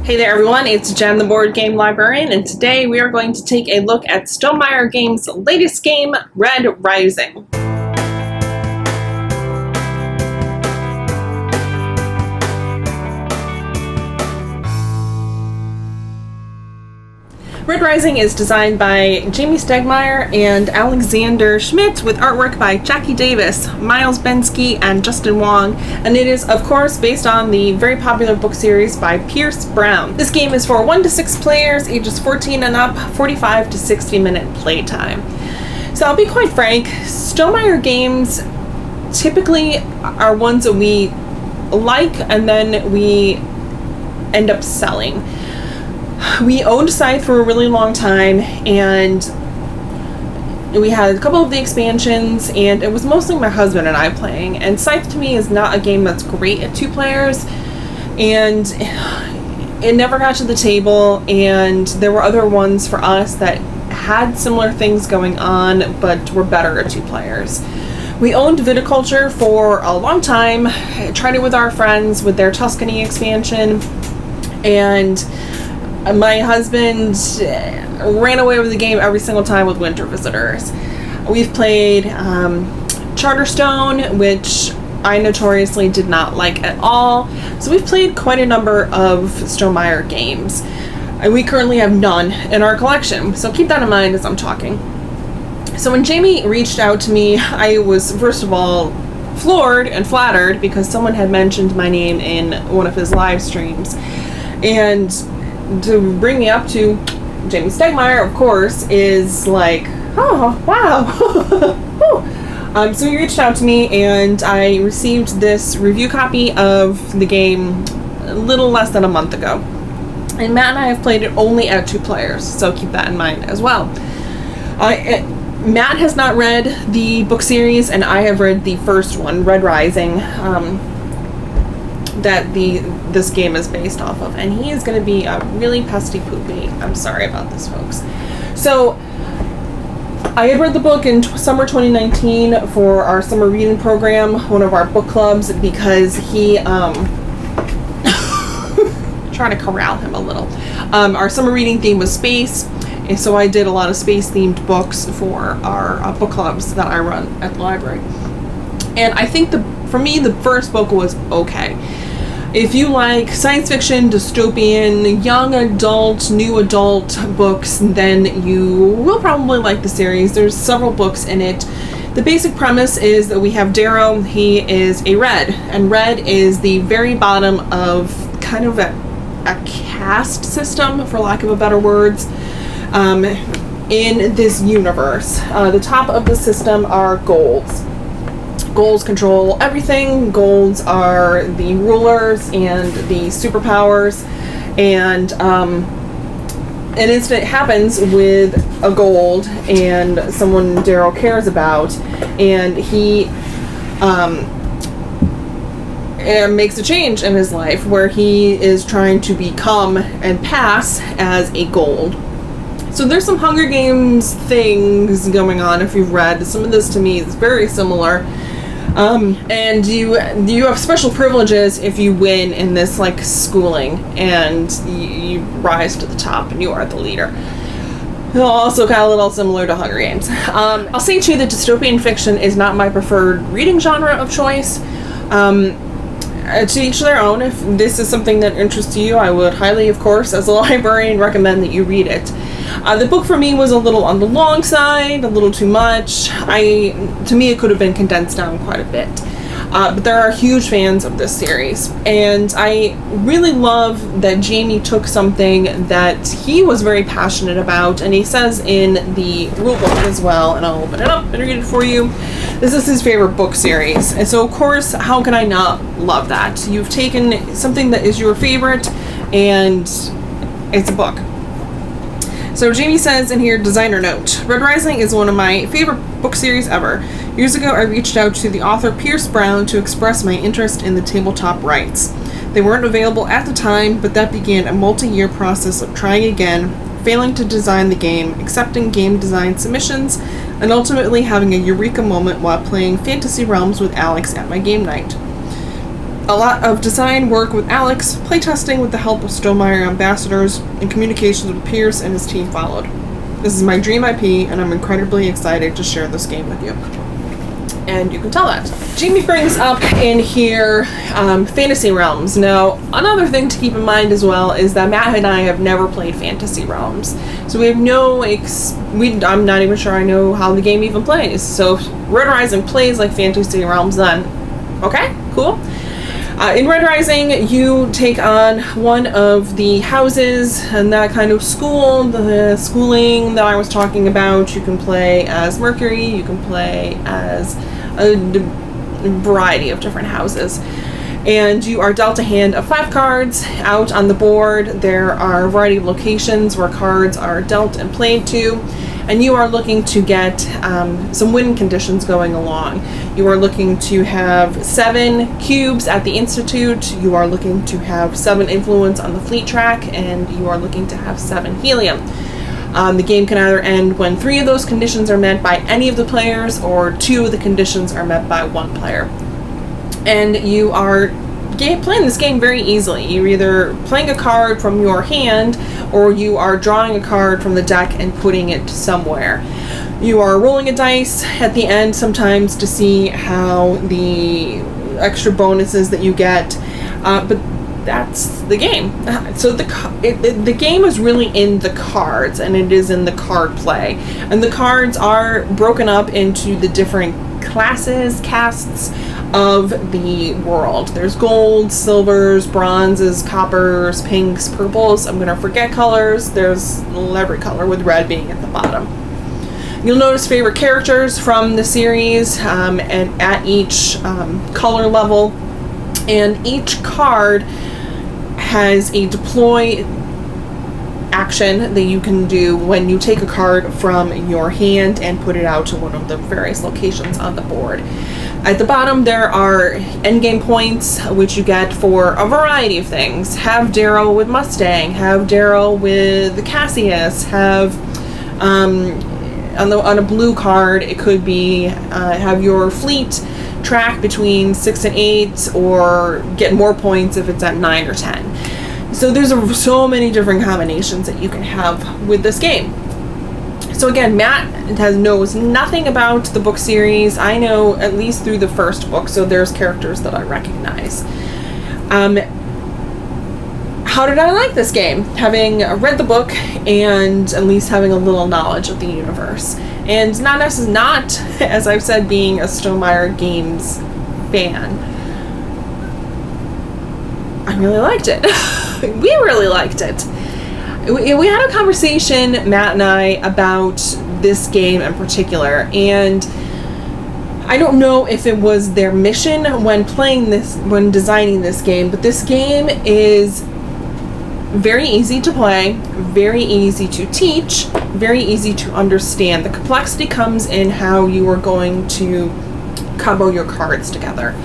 Hey there everyone, it's Jenn, the Board Game Librarian, and today we are going to take a look at Stonemaier Game's latest game, Red Rising. Red Rising is designed by Jamie Stonemaier and Alexander Schmidt, with artwork by Jackie Davis, Miles Bensky, and Justin Wong, and it is, of course, based on the very popular book series by Pierce Brown. This game is for 1 to 6 players, ages 14 and up, 45 to 60 minute playtime. So I'll be quite frank, Stonemaier games typically are ones that we like and then we end up selling. We owned Scythe for a really long time, and we had a couple of the expansions, and it was mostly my husband and I playing. And Scythe to me is not a game that's great at 2 players, and it never got to the table, and there were other ones for us that had similar things going on but were better at 2 players. We owned Viticulture for a long time, tried it with our friends with their Tuscany expansion, and my husband ran away with the game every single time with Winter Visitors. We've played Charterstone, which I notoriously did not like at all. So we've played quite a number of Stonemaier games. And we currently have none in our collection, so keep that in mind as I'm talking. So when Jamie reached out to me, I was first of all floored and flattered because someone had mentioned my name in one of his live streams. And to bring me up to Jamie Stonemaier, of course, is like, oh, wow. So he reached out to me, and I received this review copy of the game a little less than a month ago. And Matt and I have played it only at 2 players, so keep that in mind as well. Matt has not read the book series, and I have read the first one, Red Rising, that this game is based off of, and he is going to be a really pesty poopy. I'm sorry about this, folks. So I had read the book in summer 2019 for our summer reading program, one of our book clubs, because he trying to corral him a little. Our summer reading theme was space, and so I did a lot of space themed books for our book clubs that I run at the library. And I think for me the first book was okay. If you like science fiction, dystopian, young adult, new adult books, then you will probably like the series. There's several books in it. The basic premise is that we have Darrow. He is a red, and red is the very bottom of kind of a caste system, for lack of a better words, in this universe. The top of the system are golds. Golds control everything. Golds are the rulers and the superpowers, and an incident happens with a gold and someone Darrow cares about, and he makes a change in his life where he is trying to become and pass as a gold. So there's some Hunger Games things going on if you've read. Some of this to me is very similar. And you have special privileges if you win in this like schooling, and you rise to the top and you are the leader. Also kind of a little similar to Hunger Games. I'll say too that dystopian fiction is not my preferred reading genre of choice. To each their own. If this is something that interests you, I would highly, of course, as a librarian, recommend that you read it. The book for me was a little on the long side, a little too much. To me, it could have been condensed down quite a bit. But there are huge fans of this series, and I really love that Jamie took something that he was very passionate about, and he says in the rulebook as well, and I'll open it up and read it for you. This is his favorite book series, and so of course, how can I not love that? You've taken something that is your favorite, and it's a book. So Jamie says in here, designer note, Red Rising is one of my favorite book series ever. Years ago, I reached out to the author Pierce Brown to express my interest in the tabletop rights. They weren't available at the time, but that began a multi-year process of trying again, failing to design the game, accepting game design submissions, and ultimately having a eureka moment while playing Fantasy Realms with Alex at my game night. A lot of design work with Alex, playtesting with the help of Stonemaier ambassadors, and communications with Pierce and his team followed. This is my dream IP, and I'm incredibly excited to share this game with you. And you can tell that. Jamie brings up in here Fantasy Realms. Now, another thing to keep in mind as well is that Matt and I have never played Fantasy Realms. So we have no, I'm not even sure I know how the game even plays. So if Red Rising plays like Fantasy Realms, then okay, cool. In Red Rising, you take on one of the houses and that kind of school, the schooling that I was talking about. You can play as Mercury, you can play as a variety of different houses. And you are dealt a hand of 5 cards out on the board. There are a variety of locations where cards are dealt and played to. And you are looking to get some win conditions going along. You are looking to have 7 cubes at the Institute. You are looking to have 7 influence on the fleet track, and you are looking to have 7 helium. The game can either end when 3 of those conditions are met by any of the players, or 2 of the conditions are met by 1 player. And you are playing this game very easily. You're either playing a card from your hand, or you are drawing a card from the deck and putting it somewhere. You are rolling a dice at the end sometimes to see how the extra bonuses that you get, but that's the game. So the game is really in the cards, and it is in the card play. And the cards are broken up into the different classes, castes of the world. There's golds, silvers, bronzes, coppers, pinks, purples. I'm gonna forget colors. There's every color, with red being at the bottom. You'll notice favorite characters from the series, and at each color level, and each card has a deploy action that you can do when you take a card from your hand and put it out to one of the various locations on the board. At the bottom, there are endgame points, which you get for a variety of things. Have Darrow with Mustang, have Darrow with Cassius, have on a blue card, it could be have your fleet track between 6 and 8, or get more points if it's at 9 or 10. So there's so many different combinations that you can have with this game. So again, Matt knows nothing about the book series. I know at least through the first book, so there's characters that I recognize. How did I like this game? Having read the book and at least having a little knowledge of the universe. And not as I've said, being a Stonemaier Games fan. I really liked it. We really liked it. We had a conversation, Matt and I, about this game in particular, and I don't know if it was their mission when designing this game, but this game is very easy to play, very easy to teach, very easy to understand. The complexity comes in how you are going to combo your cards together.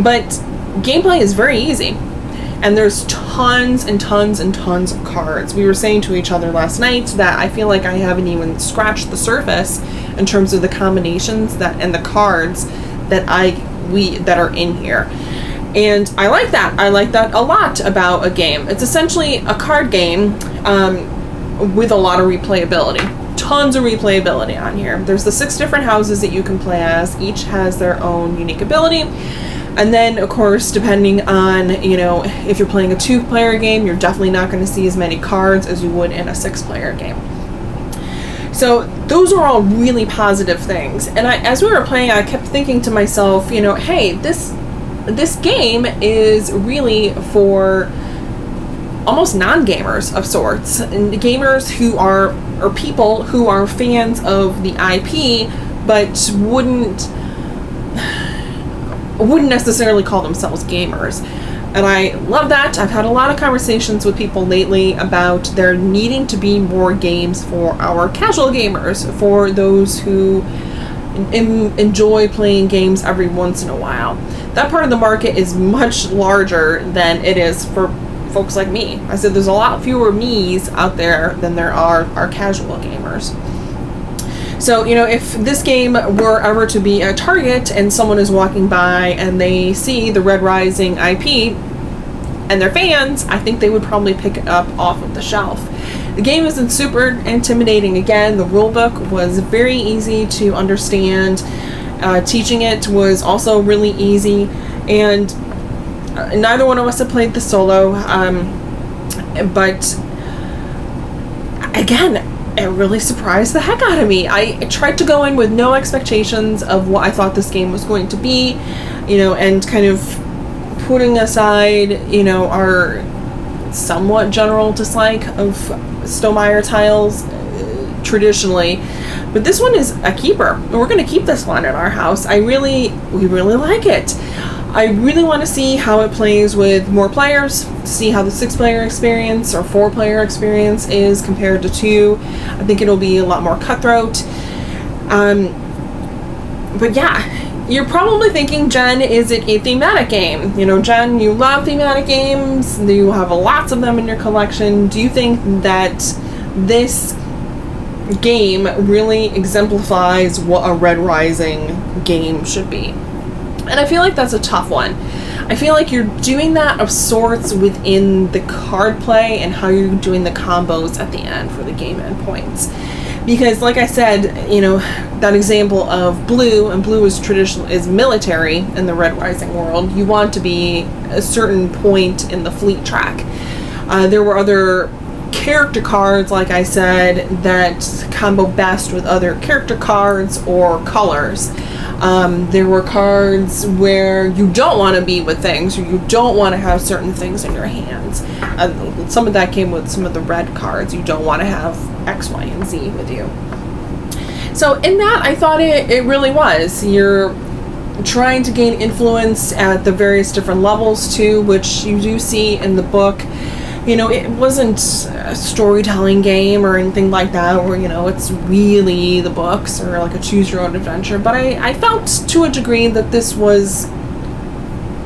But gameplay is very easy. And there's tons and tons and tons of cards. We were saying to each other last night that I feel like I haven't even scratched the surface in terms of the combinations and the cards that are in here. And I like that. I like that a lot about a game. It's essentially a card game with a lot of replayability. Tons of replayability on here. There's the 6 different houses that you can play as. Each has their own unique ability. And then, of course, depending on, if you're playing a 2-player game, you're definitely not going to see as many cards as you would in a 6-player game. So those are all really positive things. And as we were playing, I kept thinking to myself, hey, this game is really for almost non-gamers of sorts, and gamers who are, or people who are fans of the IP, but wouldn't necessarily call themselves gamers. And I love that. I've had a lot of conversations with people lately about there needing to be more games for our casual gamers, for those who enjoy playing games every once in a while. That part of the market is much larger than it is for folks like me. I said there's a lot fewer me's out there than there are casual gamers. So, you know, if this game were ever to be a Target and someone is walking by and they see the Red Rising IP and they're fans, I think they would probably pick it up off of the shelf. The game isn't super intimidating. Again, the rulebook was very easy to understand. Teaching it was also really easy, and neither one of us have played the solo, but again, it really surprised the heck out of me. I tried to go in with no expectations of what I thought this game was going to be, you know, and kind of putting aside, you know, our somewhat general dislike of Stonemaier tiles traditionally. But this one is a keeper. We're going to keep this one at our house. We really like it. I really want to see how it plays with more players, see how the 6-player experience or 4-player experience is compared to 2. I think it'll be a lot more cutthroat. But yeah, you're probably thinking, Jen, is it a thematic game? You know, Jen, you love thematic games. You have lots of them in your collection. Do you think that this game really exemplifies what a Red Rising game should be? And I feel like that's a tough one. I feel like you're doing that of sorts within the card play and how you're doing the combos at the end for the game endpoints. Because like I said, you know, that example of blue, and blue is military in the Red Rising world. You want to be a certain point in the fleet track. There were other character cards, like I said, that combo best with other character cards or colors. There were cards where you don't want to be with things, or you don't want to have certain things in your hands. Some of that came with some of the red cards. You don't want to have X, Y, and Z with you. So in that, I thought it really was. You're trying to gain influence at the various different levels too, which you do see in the book. You know, it wasn't a storytelling game or anything like that where, you know, it's really the books or like a choose your own adventure, but I felt to a degree that this was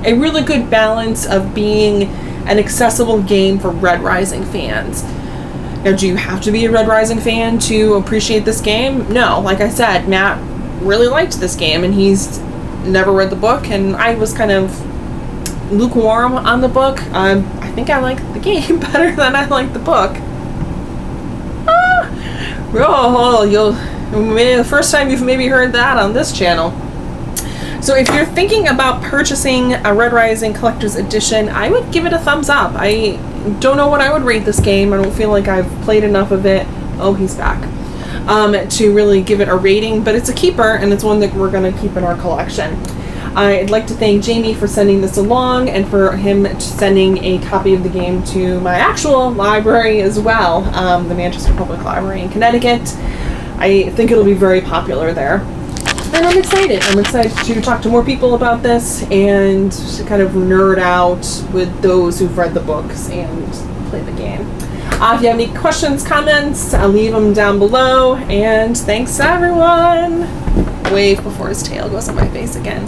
a really good balance of being an accessible game for Red Rising fans. Now, do you have to be a Red Rising fan to appreciate this game? No. Like I said, Matt really liked this game, and he's never read the book, and I was kind of lukewarm on the book. I think I like the game better than I like the book. The first time you've maybe heard that on this channel. So if you're thinking about purchasing a Red Rising Collector's Edition, I would give it a thumbs up. I don't know what I would rate this game. I don't feel like I've played enough of it. Oh, he's back. To really give it a rating, but it's a keeper, and it's one that we're going to keep in our collection. I'd like to thank Jamie for sending this along, and for him sending a copy of the game to my actual library as well, the Manchester Public Library in Connecticut. I think it'll be very popular there. And I'm excited. I'm excited to talk to more people about this and to kind of nerd out with those who've read the books and play the game. If you have any questions, comments, I'll leave them down below. And thanks, everyone. Wave before his tail goes on my face again.